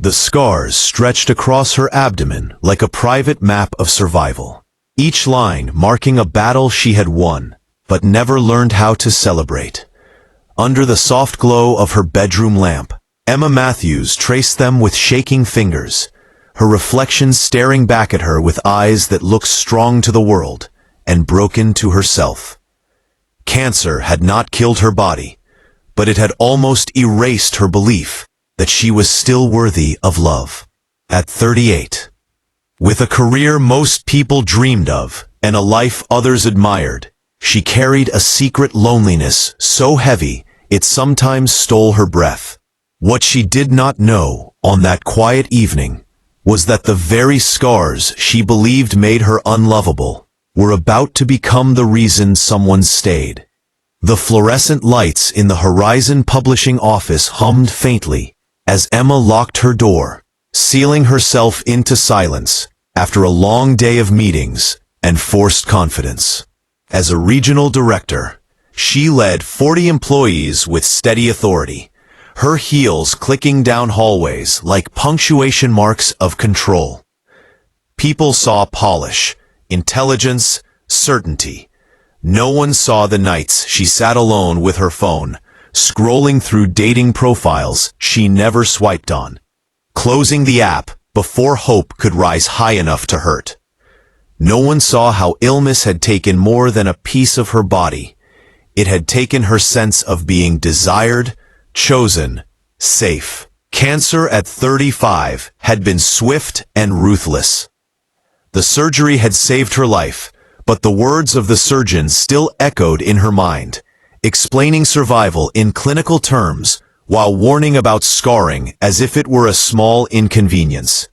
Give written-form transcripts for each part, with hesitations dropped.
The scars stretched across her abdomen like a private map of survival, each line marking a battle she had won, but never learned how to celebrate. Under the soft glow of her bedroom lamp, Emma Matthews traced them with shaking fingers, her reflection staring back at her with eyes that looked strong to the world and broken to herself. Cancer had not killed her body, but it had almost erased her belief that she was still worthy of love. At 38, with a career most people dreamed of and a life others admired, she carried a secret loneliness so heavy it sometimes stole her breath. What she did not know on that quiet evening was that the very scars she believed made her unlovable were about to become the reason someone stayed. The fluorescent lights in the Horizon Publishing office hummed faintly as Emma locked her door, sealing herself into silence after a long day of meetings and forced confidence. As a regional director, she led 40 employees with steady authority, her heels clicking down hallways like punctuation marks of control. People saw polish, intelligence, certainty. No one saw the nights she sat alone with her phone, scrolling through dating profiles she never swiped on, closing the app before hope could rise high enough to hurt. No one saw how illness had taken more than a piece of her body. It had taken her sense of being desired, chosen, safe. Cancer at 35 had been swift and ruthless. The surgery had saved her life, but the words of the surgeon still echoed in her mind, explaining survival in clinical terms while warning about scarring as if it were a small inconvenience.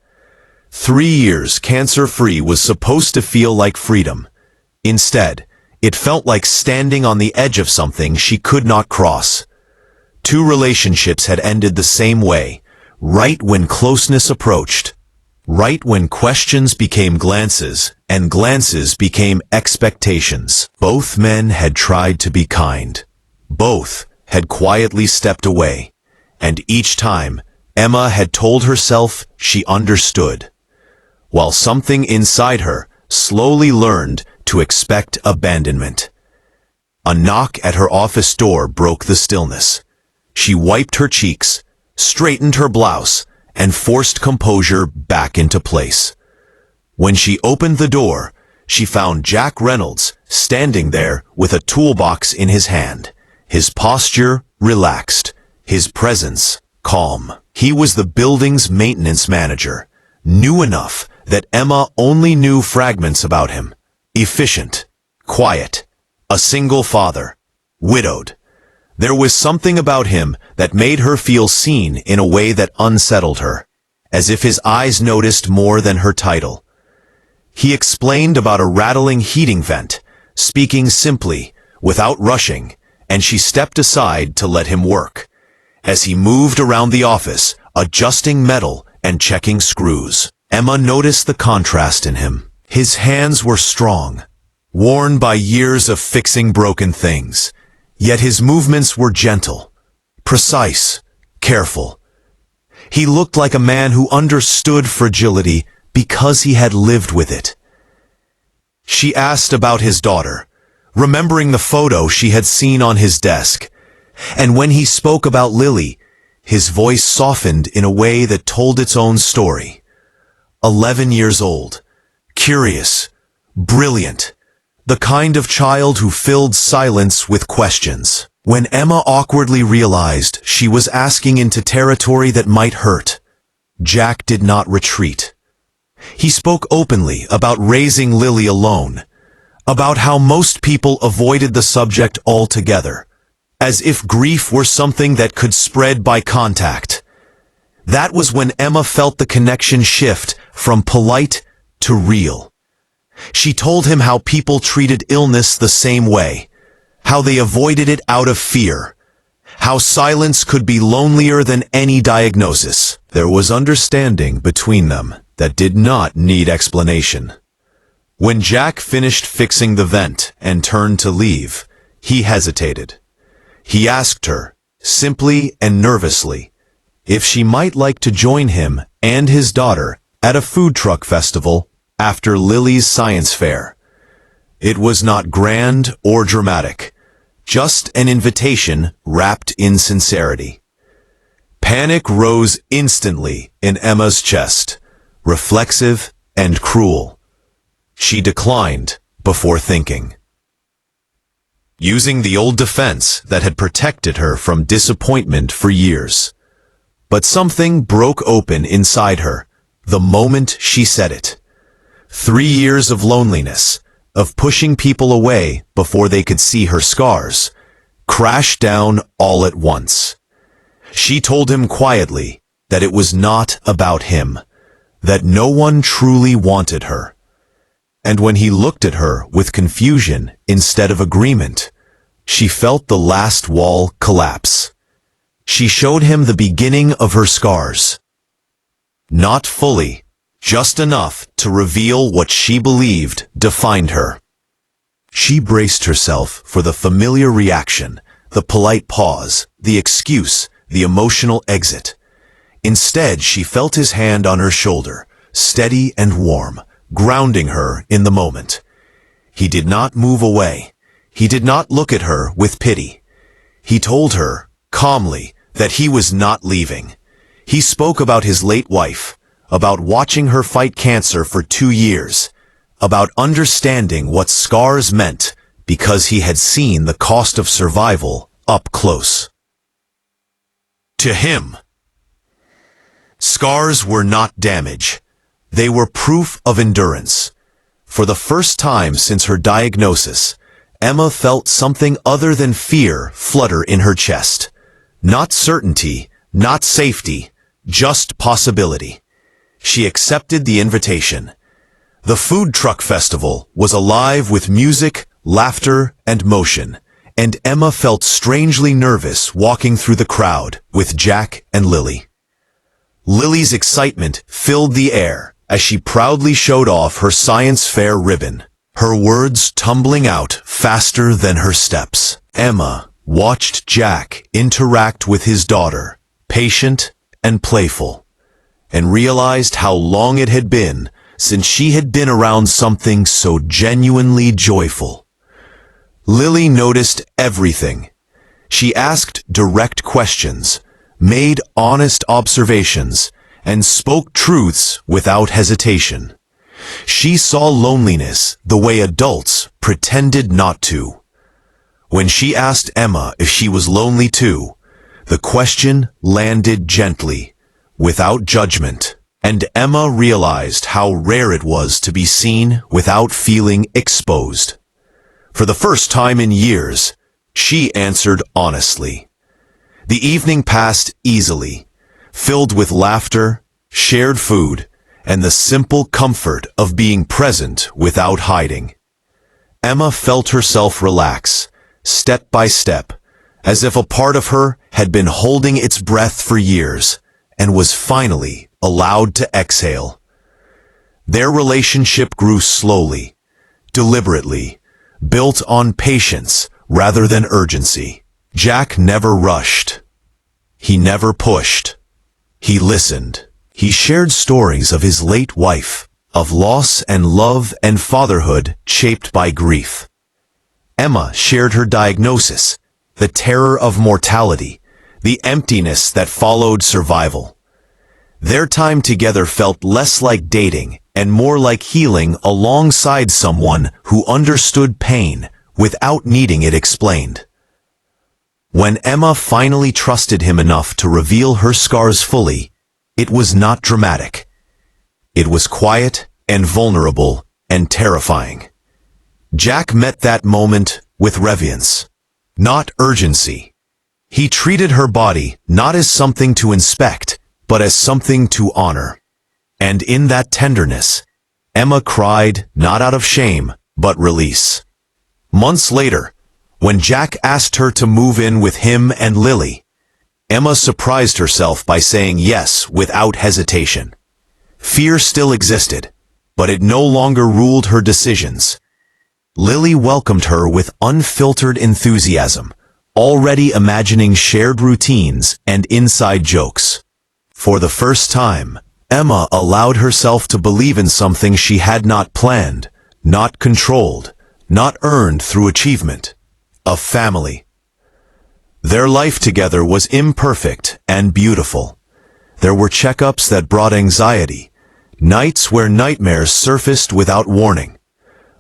3 years cancer-free was supposed to feel like freedom. Instead, it felt like standing on the edge of something she could not cross. 2 relationships had ended the same way, right when closeness approached, right when questions became glances, and glances became expectations. Both men had tried to be kind. Both had quietly stepped away, and each time, Emma had told herself she understood, while something inside her slowly learned to expect abandonment. A knock at her office door broke the stillness. She wiped her cheeks, straightened her blouse, and forced composure back into place. When she opened the door, she found Jack Reynolds standing there with a toolbox in his hand, his posture relaxed, his presence calm. He was the building's maintenance manager, new enough that Emma only knew fragments about him. Efficient, quiet, a single father, widowed. There was something about him that made her feel seen in a way that unsettled her, as if his eyes noticed more than her title. He explained about a rattling heating vent, speaking simply, without rushing, and she stepped aside to let him work. As he moved around the office, adjusting metal and checking screws, Emma noticed the contrast in him. His hands were strong, worn by years of fixing broken things, yet his movements were gentle, precise, careful. He looked like a man who understood fragility because he had lived with it. She asked about his daughter, remembering the photo she had seen on his desk, and when he spoke about Lily, his voice softened in a way that told its own story. 11 years old, curious, brilliant, the kind of child who filled silence with questions. When Emma awkwardly realized she was asking into territory that might hurt, Jack did not retreat. He spoke openly about raising Lily alone, about how most people avoided the subject altogether, as if grief were something that could spread by contact. That was when Emma felt the connection shift from polite to real. She told him how people treated illness the same way, how they avoided it out of fear, how silence could be lonelier than any diagnosis. There was understanding between them that did not need explanation. When Jack finished fixing the vent and turned to leave, he hesitated. He asked her, simply and nervously, if she might like to join him and his daughter at a food truck festival after Lily's science fair. It was not grand or dramatic, just an invitation wrapped in sincerity. Panic rose instantly in Emma's chest, reflexive and cruel. She declined before thinking. Using the old defense that had protected her from disappointment for years. But something broke open inside her the moment she said it. 3 years of loneliness, of pushing people away before they could see her scars, crashed down all at once. She told him quietly that it was not about him, that no one truly wanted her. And when he looked at her with confusion instead of agreement, she felt the last wall collapse. She showed him the beginning of her scars. Not fully, just enough to reveal what she believed defined her. She braced herself for the familiar reaction, the polite pause, the excuse, the emotional exit. Instead, she felt his hand on her shoulder, steady and warm, grounding her in the moment. He did not move away. He did not look at her with pity. He told her, calmly, that he was not leaving. He spoke about his late wife, about watching her fight cancer for 2 years, about understanding what scars meant because he had seen the cost of survival up close. To him, scars were not damage. They were proof of endurance. For the first time since her diagnosis, Emma felt something other than fear flutter in her chest. Not certainty, not safety, just possibility. She accepted the invitation. The food truck festival was alive with music, laughter, and motion, and Emma felt strangely nervous walking through the crowd with Jack and Lily. Lily's excitement filled the air as she proudly showed off her science fair ribbon, her words tumbling out faster than her steps. Emma watched Jack interact with his daughter, patient and playful, and realized how long it had been since she had been around something so genuinely joyful. Lily noticed everything. She asked direct questions, made honest observations, and spoke truths without hesitation. She saw loneliness the way adults pretended not to. When she asked Emma if she was lonely too, the question landed gently, without judgment, and Emma realized how rare it was to be seen without feeling exposed. For the first time in years, she answered honestly. The evening passed easily, filled with laughter, shared food, and the simple comfort of being present without hiding. Emma felt herself relax, step by step, as if a part of her had been holding its breath for years and was finally allowed to exhale. Their relationship grew slowly, deliberately, built on patience rather than urgency. Jack never rushed. He never pushed. He listened. He shared stories of his late wife, of loss and love and fatherhood shaped by grief. Emma shared her diagnosis, the terror of mortality, the emptiness that followed survival. Their time together felt less like dating and more like healing alongside someone who understood pain without needing it explained. When Emma finally trusted him enough to reveal her scars fully, it was not dramatic. It was quiet and vulnerable and terrifying. Jack met that moment with reverence, not urgency. He treated her body not as something to inspect, but as something to honor. And in that tenderness, Emma cried not out of shame, but release. Months later, when Jack asked her to move in with him and Lily, Emma surprised herself by saying yes without hesitation. Fear still existed, but it no longer ruled her decisions. Lily welcomed her with unfiltered enthusiasm, already imagining shared routines and inside jokes. For the first time, Emma allowed herself to believe in something she had not planned, not controlled, not earned through achievement. A family. Their life together was imperfect and beautiful. There were checkups that brought anxiety, nights where nightmares surfaced without warning,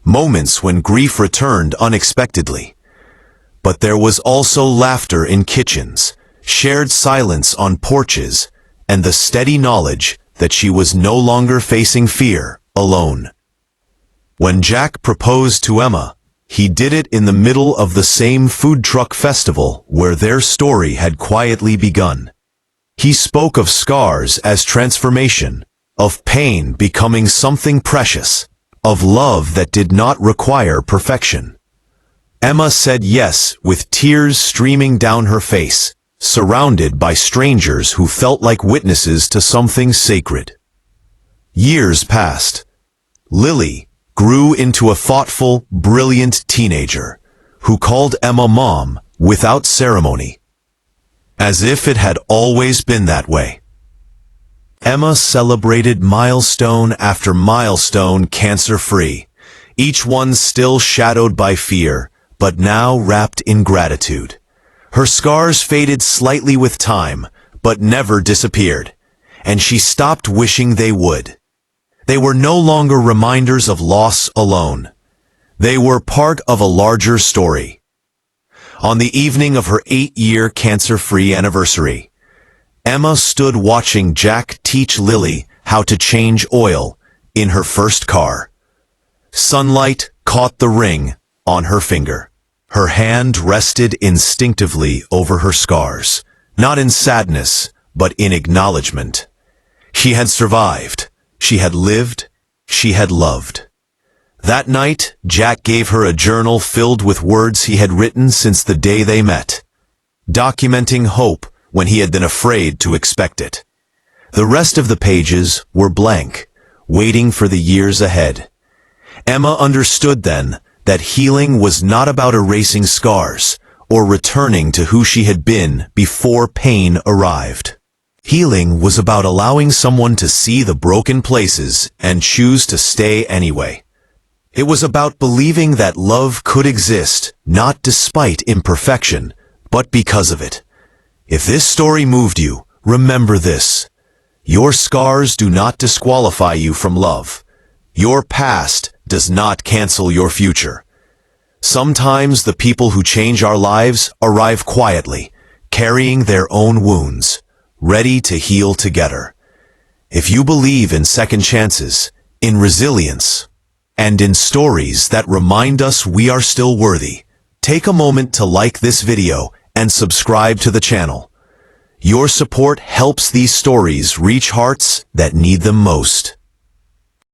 moments when grief returned unexpectedly. But there was also laughter in kitchens, shared silence on porches, and the steady knowledge that she was no longer facing fear alone. When Jack proposed to Emma, he did it in the middle of the same food truck festival where their story had quietly begun. He spoke of scars as transformation, of pain becoming something precious, of love that did not require perfection. Emma said yes with tears streaming down her face, surrounded by strangers who felt like witnesses to something sacred. Years passed. Lily grew into a thoughtful, brilliant teenager who called Emma Mom without ceremony, as if it had always been that way. Emma celebrated milestone after milestone cancer-free, each one still shadowed by fear, but now wrapped in gratitude. Her scars faded slightly with time, but never disappeared, and she stopped wishing they would. They were no longer reminders of loss alone. They were part of a larger story. On the evening of her 8-year cancer-free anniversary, Emma stood watching Jack teach Lily how to change oil in her first car. Sunlight caught the ring on her finger. Her hand rested instinctively over her scars, not in sadness, but in acknowledgement. She had survived. She had lived. She had loved. That night, Jack gave her a journal filled with words he had written since the day they met, documenting hope when he had been afraid to expect it. The rest of the pages were blank, waiting for the years ahead. Emma understood then that healing was not about erasing scars or returning to who she had been before pain arrived. Healing was about allowing someone to see the broken places and choose to stay anyway. It was about believing that love could exist, not despite imperfection, but because of it. If this story moved you, remember this. Your scars do not disqualify you from love. Your past does not cancel your future. Sometimes the people who change our lives arrive quietly, carrying their own wounds, ready to heal together. If you believe in second chances, in resilience, and in stories that remind us we are still worthy, take a moment to like this video and subscribe to the channel. Your support helps these stories reach hearts that need them most.